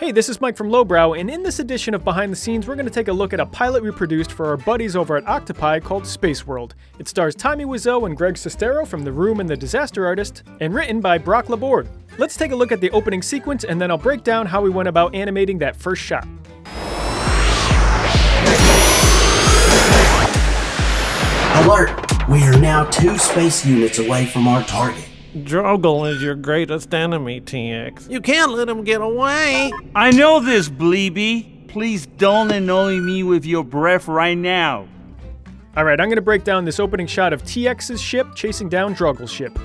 Hey, this is Mike from Lowbrow, and in this edition of Behind the Scenes, we're going to take a look at a pilot we produced for our buddies over at Octopi called Space World. It stars Tommy Wiseau and Greg Sestero from The Room and The Disaster Artist, and written by Brock Laborde. Let's take a look at the opening sequence, and then I'll break down how we went about animating that first shot. Alert! We are now 2 space units away from our target. Drogle is your greatest enemy, TX. You can't let him get away. I know this, Bleeby. Please don't annoy me with your breath right now. Alright, I'm going to break down this opening shot of TX's ship chasing down Drogle's ship.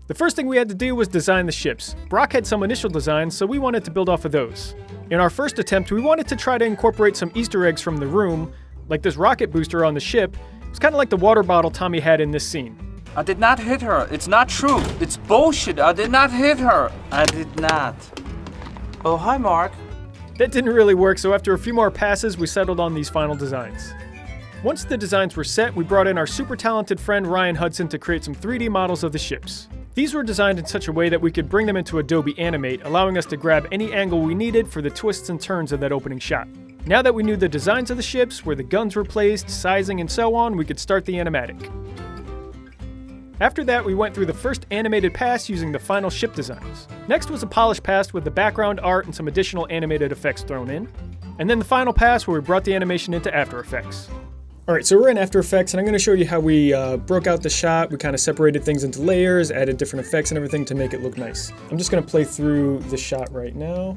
The first thing we had to do was design the ships. Brock had some initial designs, so we wanted to build off of those. In our first attempt, we wanted to try to incorporate some Easter eggs from The Room, like this rocket booster on the ship. It's kind of like the water bottle Tommy had in this scene. I did not hit her. It's not true. It's bullshit. I did not hit her. I did not. Oh, hi, Mark. That didn't really work, so after a few more passes, we settled on these final designs. Once the designs were set, we brought in our super talented friend Ryan Hudson to create some 3D models of the ships. These were designed in such a way that we could bring them into Adobe Animate, allowing us to grab any angle we needed for the twists and turns of that opening shot. Now that we knew the designs of the ships, where the guns were placed, sizing, and so on, we could start the animatic. After that, we went through the first animated pass using the final ship designs. Next was a polished pass with the background art and some additional animated effects thrown in. And then the final pass where we brought the animation into After Effects. Alright, so we're in After Effects, and I'm going to show you how we broke out the shot. We kind of separated things into layers, added different effects and everything to make it look nice. I'm just going to play through the shot right now.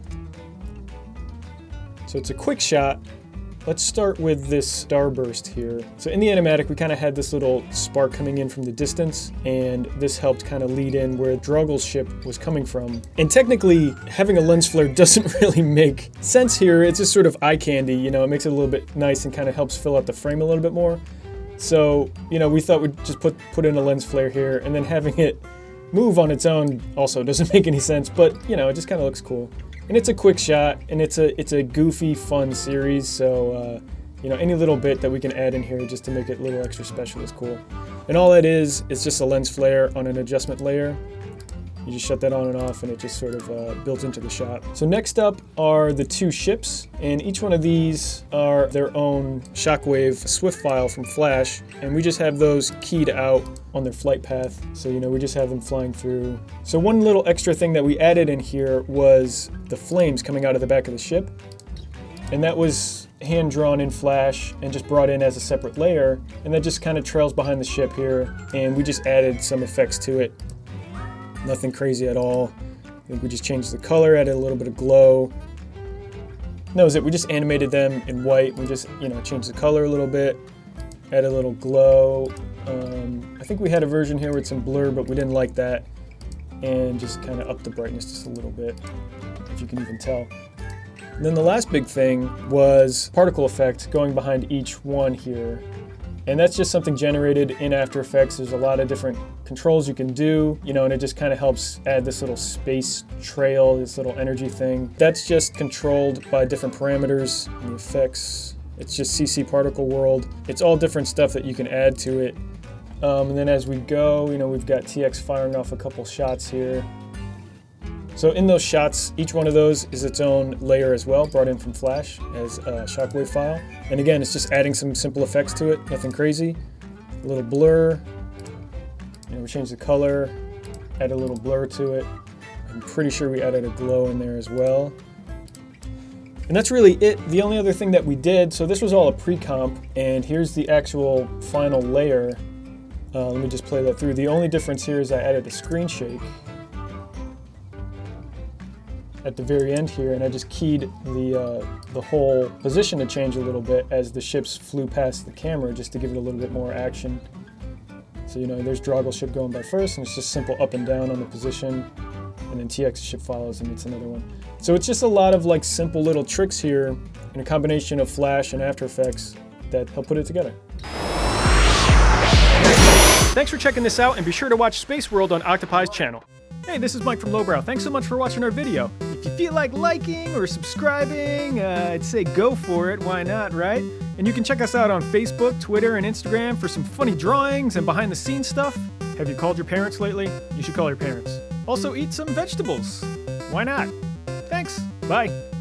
So it's a quick shot. Let's start with this starburst here. So in the animatic, we kind of had this little spark coming in from the distance, and this helped kind of lead in where Drogle's ship was coming from. And technically, having a lens flare doesn't really make sense here. It's just sort of eye candy, you know, it makes it a little bit nice and kind of helps fill out the frame a little bit more. So, you know, we thought we'd just put in a lens flare here, and then having it move on its own also doesn't make any sense, but, you know, it just kind of looks cool. And it's a quick shot, and it's a goofy, fun series, so you know, any little bit that we can add in here just to make it a little extra special is cool. And all that is just a lens flare on an adjustment layer. You just shut that on and off, and it just sort of builds into the shot. So next up are the 2 ships, and each one of these are their own shockwave Swift file from Flash, and we just have those keyed out on their flight path. So, you know, we just have them flying through. So one little extra thing that we added in here was the flames coming out of the back of the ship, and that was hand drawn in Flash and just brought in as a separate layer, and that just kind of trails behind the ship here, and we just added some effects to it. Nothing crazy at all. I think we just changed the color, added a little bit of glow. That was it. We just animated them in white. We just, you know, changed the color a little bit, added a little glow. I think we had a version here with some blur, but we didn't like that. And just kind of upped the brightness just a little bit, if you can even tell. And then the last big thing was particle effect going behind each one here. And that's just something generated in After Effects. There's a lot of different controls you can do, you know, and it just kind of helps add this little space trail, this little energy thing. That's just controlled by different parameters in the effects. It's just CC Particle World. It's all different stuff that you can add to it. And then as we go, you know, we've got TX firing off a couple shots here. So in those shots, each one of those is its own layer as well, brought in from Flash as a shockwave file. And again, it's just adding some simple effects to it, nothing crazy. A little blur, you know, we changed the color, add a little blur to it. I'm pretty sure we added a glow in there as well. And that's really it. The only other thing that we did, so this was all a pre-comp, and here's the actual final layer. Let me just play that through. The only difference here is I added a screen shake at the very end here, and I just keyed the whole position to change a little bit as the ships flew past the camera, just to give it a little bit more action. So, you know, there's Drogle's ship going by first, and it's just simple up and down on the position, and then TX's ship follows and it's another one. So it's just a lot of like simple little tricks here in a combination of Flash and After Effects that help put it together. Thanks for checking this out, and be sure to watch Space World on Octopi's channel. Hey, this is Mike from Lowbrow. Thanks so much for watching our video. If you feel like liking or subscribing, I'd say go for it. Why not, right? And you can check us out on Facebook, Twitter, and Instagram for some funny drawings and behind-the-scenes stuff. Have you called your parents lately? You should call your parents. Also, eat some vegetables. Why not? Thanks. Bye.